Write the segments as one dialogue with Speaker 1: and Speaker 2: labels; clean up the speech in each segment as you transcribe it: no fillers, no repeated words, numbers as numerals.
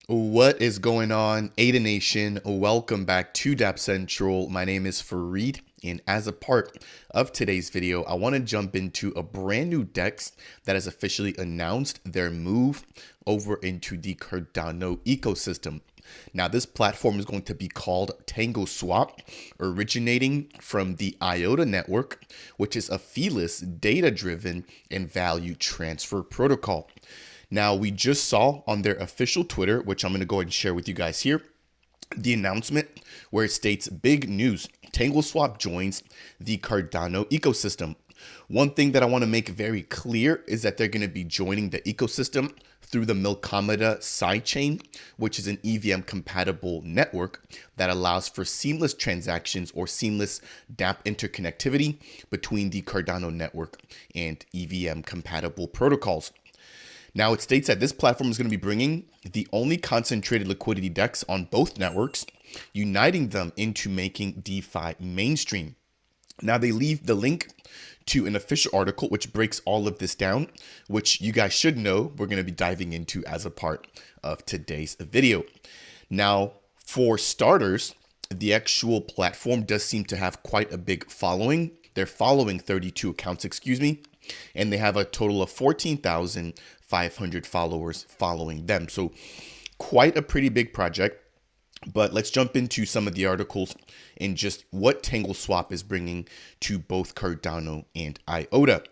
Speaker 1: What is going on, Ada Nation? Welcome back to Dapp Central. My name is Fareed, and as a part of today's video, I want to jump into a brand new DEX that has officially announced their move over into the Cardano ecosystem. Now, this platform is going to be called TangleSwap, originating from the IOTA network, which is a feeless, data-driven, and value transfer protocol. Now, we just saw on their official Twitter, which I'm going to go ahead and share with you guys here, the announcement where it states, big news, TangleSwap joins the Cardano ecosystem. One thing that I want to make very clear is that they're going to be joining the ecosystem through the Milkamada sidechain, which is an EVM compatible network that allows for seamless transactions or seamless Dapp interconnectivity between the Cardano network and EVM compatible protocols. Now, it states that this platform is going to be bringing the only concentrated liquidity DEX on both networks, uniting them into making DeFi mainstream. Now, they leave the link to an official article which breaks all of this down, which you guys should know we're going to be diving into as a part of today's video. Now, for starters, the actual platform does seem to have quite a big following. They're following 32 accounts, and they have a total of 14,500 followers following them. So quite a pretty big project. But let's jump into some of the articles and just what TangleSwap is bringing to both Cardano and IOTA.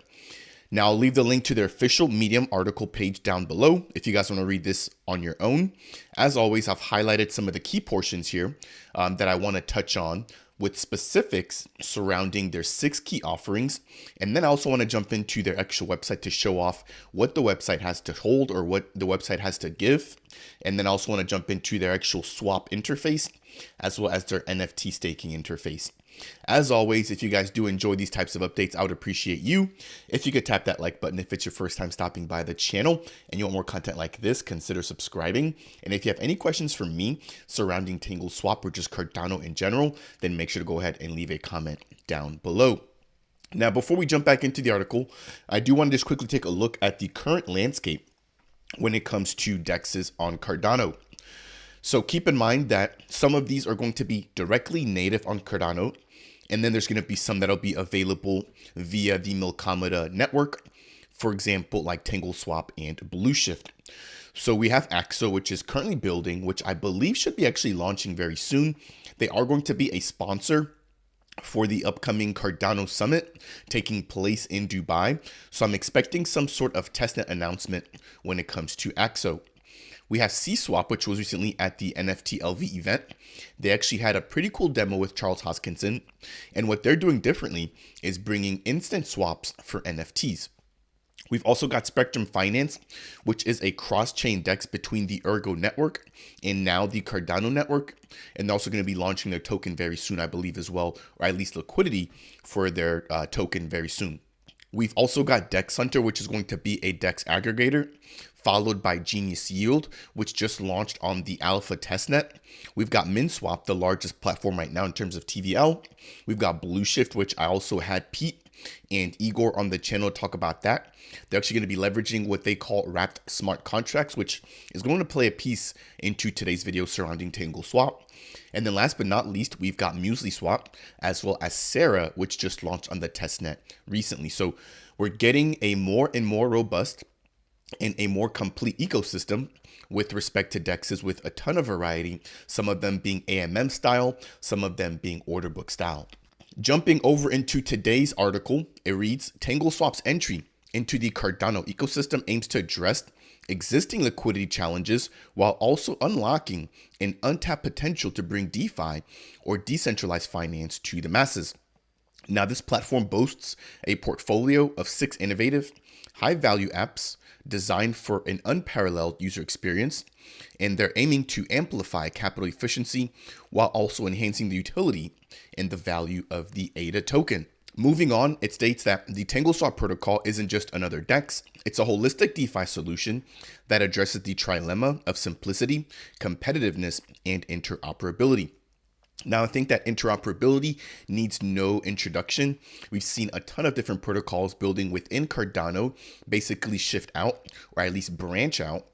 Speaker 1: Now, I'll leave the link to their official Medium article page down below if you guys want to read this on your own. As always, I've highlighted some of the key portions here that I want to touch on, with specifics surrounding their 6 key offerings. And then I also want to jump into their actual website to show off what the website has to hold or what the website has to give. And then I also want to jump into their actual swap interface, as well as their NFT staking interface. As always, if you guys do enjoy these types of updates, I would appreciate you if you could tap that like button if it's your first time stopping by the channel and you want more content like this, consider subscribing. And if you have any questions for me surrounding TangleSwap or just Cardano in general, then make sure to go ahead and leave a comment down below. Now, before we jump back into the article, I do want to just quickly take a look at the current landscape when it comes to DEXs on Cardano. So keep in mind that some of these are going to be directly native on Cardano, and then there's going to be some that'll be available via the Milkamada network, for example, like TangleSwap and Blueshift. So we have Axo, which is currently building, which I believe should be actually launching very soon. They are going to be a sponsor for the upcoming Cardano Summit taking place in Dubai. So I'm expecting some sort of testnet announcement when it comes to Axo. We have CSwap, which was recently at the NFT LV event. They actually had a pretty cool demo with Charles Hoskinson. And what they're doing differently is bringing instant swaps for NFTs. We've also got Spectrum Finance, which is a cross-chain DEX between the Ergo network and now the Cardano network. And they're also going to be launching their token very soon, I believe, as well, or at least liquidity for their token very soon. We've also got DEX Hunter, which is going to be a DEX aggregator, followed by Genius Yield, which just launched on the alpha testnet. We've got MinSwap, the largest platform right now in terms of TVL. We've got Blueshift, which I also had Pete and Igor on the channel talk about that. They're actually going to be leveraging what they call wrapped smart contracts, which is going to play a piece into today's video surrounding TangleSwap. And then last but not least, we've got MuesliSwap, as well as Sarah, which just launched on the testnet recently. So we're getting a more and more robust and a more complete ecosystem with respect to DEXs, with a ton of variety, some of them being AMM style, some of them being order book style. Jumping over into today's article, it reads, TangleSwap's entry into the Cardano ecosystem aims to address existing liquidity challenges while also unlocking an untapped potential to bring DeFi or decentralized finance to the masses. Now, this platform boasts a portfolio of 6 innovative, high-value apps designed for an unparalleled user experience, and they're aiming to amplify capital efficiency while also enhancing the utility and the value of the ADA token. Moving on, it states that the TangleSwap protocol isn't just another DEX, it's a holistic DeFi solution that addresses the trilemma of simplicity, competitiveness, and interoperability. Now, I think that interoperability needs no introduction. We've seen a ton of different protocols building within Cardano basically shift out, or at least branch out,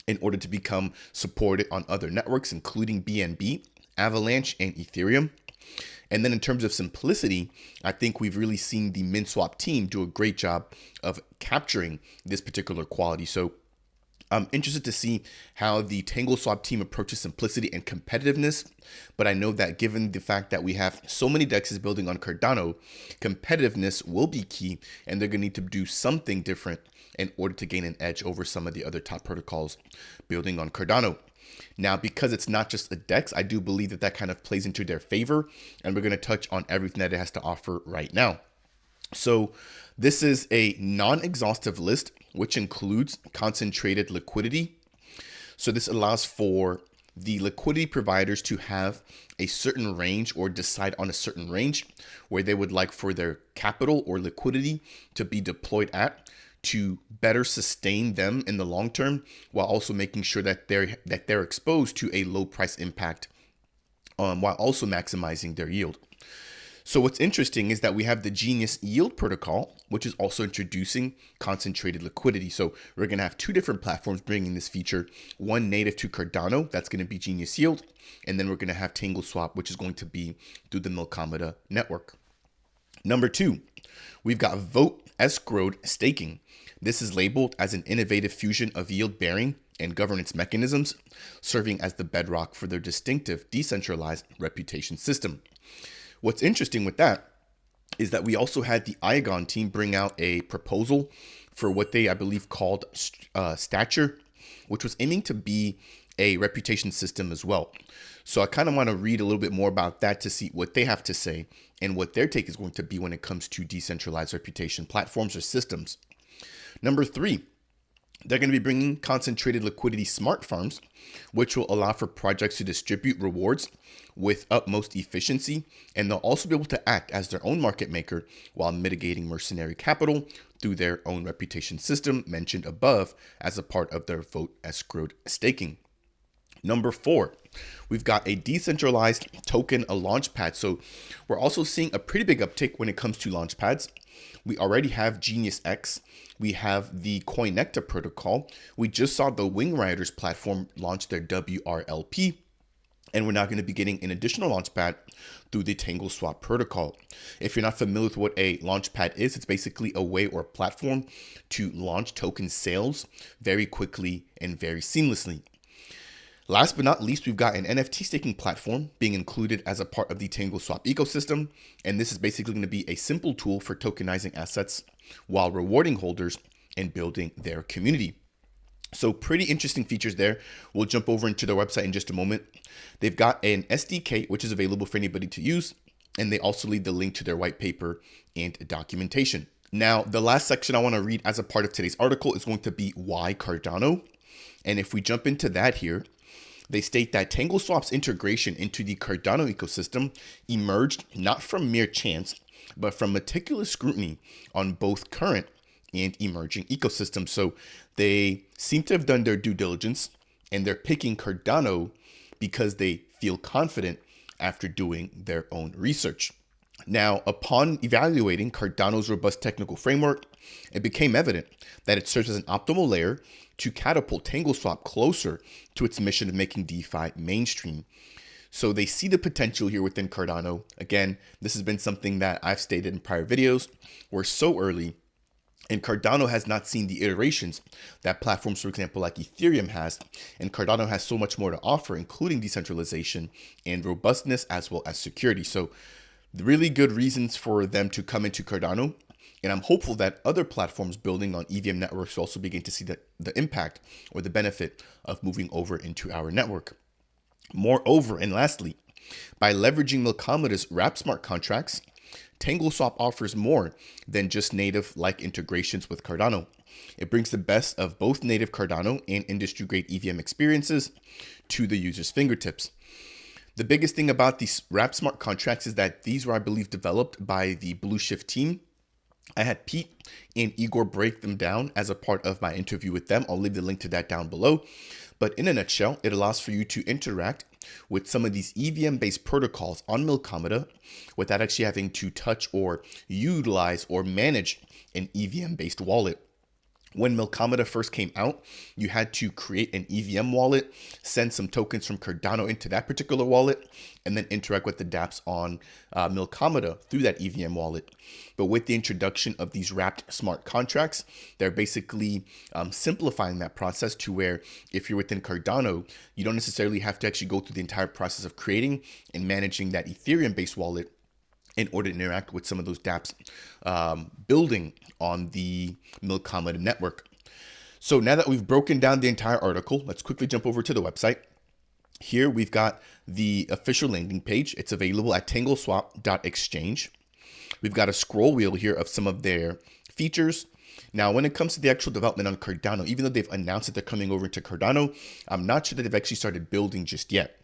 Speaker 1: in order to become supported on other networks, including BNB, Avalanche, and Ethereum. And then in terms of simplicity, I think we've really seen the MinSwap team do a great job of capturing this particular quality. So I'm interested to see how the TangleSwap team approaches simplicity and competitiveness, but I know that given the fact that we have so many DEXs building on Cardano, competitiveness will be key, and they're going to need to do something different in order to gain an edge over some of the other top protocols building on Cardano. Now, because it's not just a DEX, I do believe that that kind of plays into their favor, and we're going to touch on everything that it has to offer right now. So this is a non-exhaustive list, which includes concentrated liquidity. So this allows for the liquidity providers to have a certain range or decide on a certain range where they would like for their capital or liquidity to be deployed at to better sustain them in the long term, while also making sure that they're exposed to a low price impact, while also maximizing their yield. So what's interesting is that we have the Genius Yield protocol, which is also introducing concentrated liquidity. So we're going to have two different platforms bringing this feature, one native to Cardano, that's going to be Genius Yield, and then we're going to have TangleSwap, which is going to be through the Milkamada network. Number two, we've got Vote Escrowed Staking. This is labeled as an innovative fusion of yield bearing and governance mechanisms, serving as the bedrock for their distinctive decentralized reputation system. What's interesting with that is that we also had the Iagon team bring out a proposal for what they, I believe, called Stature, which was aiming to be a reputation system as well. So I kind of want to read a little bit more about that to see what they have to say and what their take is going to be when it comes to decentralized reputation platforms or systems. Number three, they're going to be bringing concentrated liquidity smart farms, which will allow for projects to distribute rewards with utmost efficiency, and they'll also be able to act as their own market maker while mitigating mercenary capital through their own reputation system mentioned above as a part of their Vote Escrowed Staking. Number four, we've got a decentralized token, a launchpad. So we're also seeing a pretty big uptick when it comes to launchpads. We already have Genius X. We have the CoinNecta protocol. We just saw the Wing Riders platform launch their WRLP. And we're now going to be getting an additional launchpad through the TangleSwap protocol. If you're not familiar with what a launchpad is, it's basically a way or a platform to launch token sales very quickly and very seamlessly. Last but not least, we've got an NFT staking platform being included as a part of the TangleSwap ecosystem. And this is basically going to be a simple tool for tokenizing assets while rewarding holders and building their community. So pretty interesting features there. We'll jump over into their website in just a moment. They've got an SDK, which is available for anybody to use. And they also leave the link to their white paper and documentation. Now, the last section I want to read as a part of today's article is going to be why Cardano. And if we jump into that here, they state that TangleSwap's integration into the Cardano ecosystem emerged not from mere chance, but from meticulous scrutiny on both current and emerging ecosystems. So they seem to have done their due diligence, and they're picking Cardano because they feel confident after doing their own research. Now, upon evaluating Cardano's robust technical framework, it became evident that it serves as an optimal layer to catapult TangleSwap closer to its mission of making DeFi mainstream. So they see the potential here within Cardano. Again, this has been something that I've stated in prior videos. We're so early, and Cardano has not seen the iterations that platforms, for example, like Ethereum has. And Cardano has so much more to offer, including decentralization and robustness, as well as security. So really good reasons for them to come into Cardano. And I'm hopeful that other platforms building on EVM networks will also begin to see the impact or the benefit of moving over into our network. Moreover, and lastly, by leveraging Milkamada's wrap smart contracts, TangleSwap offers more than just native-like integrations with Cardano. It brings the best of both native Cardano and industry-grade EVM experiences to the user's fingertips. The biggest thing about these wrap smart contracts is that these were, I believe, developed by the Blue Shift team. I had Pete and Igor break them down as a part of my interview with them. I'll leave the link to that down below. But in a nutshell, it allows for you to interact with some of these EVM-based protocols on Milkomeda without actually having to touch or utilize or manage an EVM-based wallet. When Milkomeda first came out, you had to create an EVM wallet, send some tokens from Cardano into that particular wallet, and then interact with the dApps on Milkomeda through that EVM wallet. But with the introduction of these wrapped smart contracts, they're basically simplifying that process to where if you're within Cardano, you don't necessarily have to actually go through the entire process of creating and managing that Ethereum-based wallet in order to interact with some of those dApps building on the Milkomeda network. So now that we've broken down the entire article, let's quickly jump over to the website. Here we've got the official landing page. It's available at TangleSwap.exchange. We've got a scroll wheel here of some of their features. Now, when it comes to the actual development on Cardano, even though they've announced that they're coming over to Cardano, I'm not sure that they've actually started building just yet.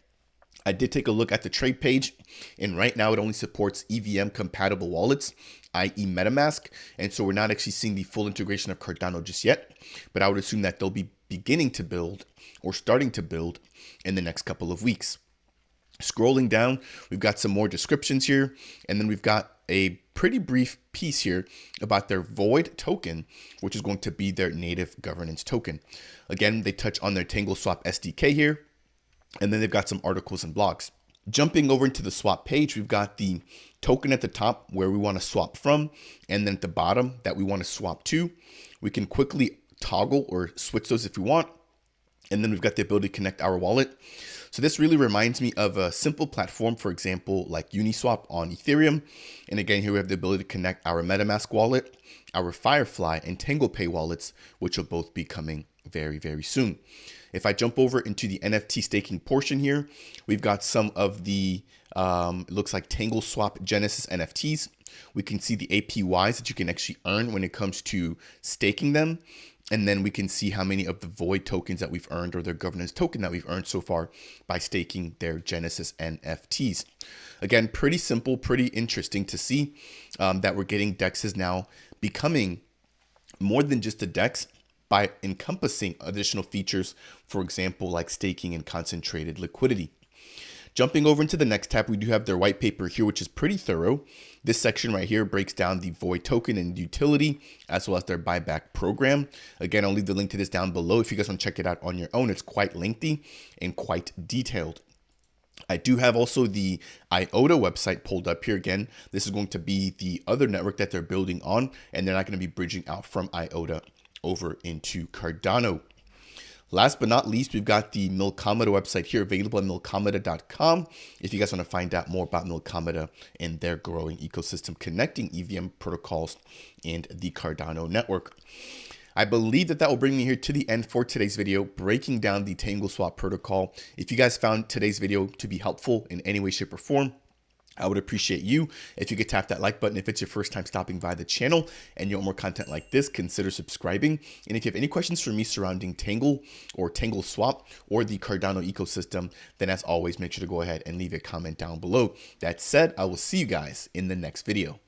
Speaker 1: I did take a look at the trade page, and right now it only supports EVM compatible wallets, i.e. MetaMask. And so we're not actually seeing the full integration of Cardano just yet, but I would assume that they'll be beginning to build or starting to build in the next couple of weeks. Scrolling down, we've got some more descriptions here, and then we've got a pretty brief piece here about their Void token, which is going to be their native governance token. Again, they touch on their TangleSwap SDK here. And then they've got some articles and blogs. Jumping over into the swap page, we've got the token at the top where we want to swap from, and then at the bottom that we want to swap to. We can quickly toggle or switch those if we want. And then we've got the ability to connect our wallet. So this really reminds me of a simple platform, for example, like Uniswap on Ethereum. And again, here we have the ability to connect our MetaMask wallet, our Firefly and TanglePay wallets, which will both be coming very, very soon. If I jump over into the NFT staking portion here, we've got some of the, it looks like TangleSwap Genesis NFTs. We can see the APYs that you can actually earn when it comes to staking them. And then we can see how many of the Void tokens that we've earned or their governance token that we've earned so far by staking their Genesis NFTs. Again, pretty simple, pretty interesting to see that we're getting DEXs now becoming more than just a DEX, by encompassing additional features, for example, like staking and concentrated liquidity. Jumping over into the next tab, we do have their white paper here, which is pretty thorough. This section right here breaks down the Void token and utility, as well as their buyback program. Again, I'll leave the link to this down below if you guys want to check it out on your own. It's quite lengthy and quite detailed. I do have also the IOTA website pulled up here. Again, this is going to be the other network that they're building on, and they're not going to be bridging out from IOTA over into Cardano. Last but not least, we've got the Milkomeda website here available at milkomeda.com. If you guys want to find out more about Milkomeda and their growing ecosystem connecting EVM protocols and the Cardano network. I believe that will bring me here to the end for today's video, breaking down the TangleSwap protocol. If you guys found today's video to be helpful in any way, shape, or form, I would appreciate you if you could tap that like button. If it's your first time stopping by the channel and you want more content like this, consider subscribing. And if you have any questions for me surrounding Tangle or TangleSwap or the Cardano ecosystem, then as always, make sure to go ahead and leave a comment down below. That said, I will see you guys in the next video.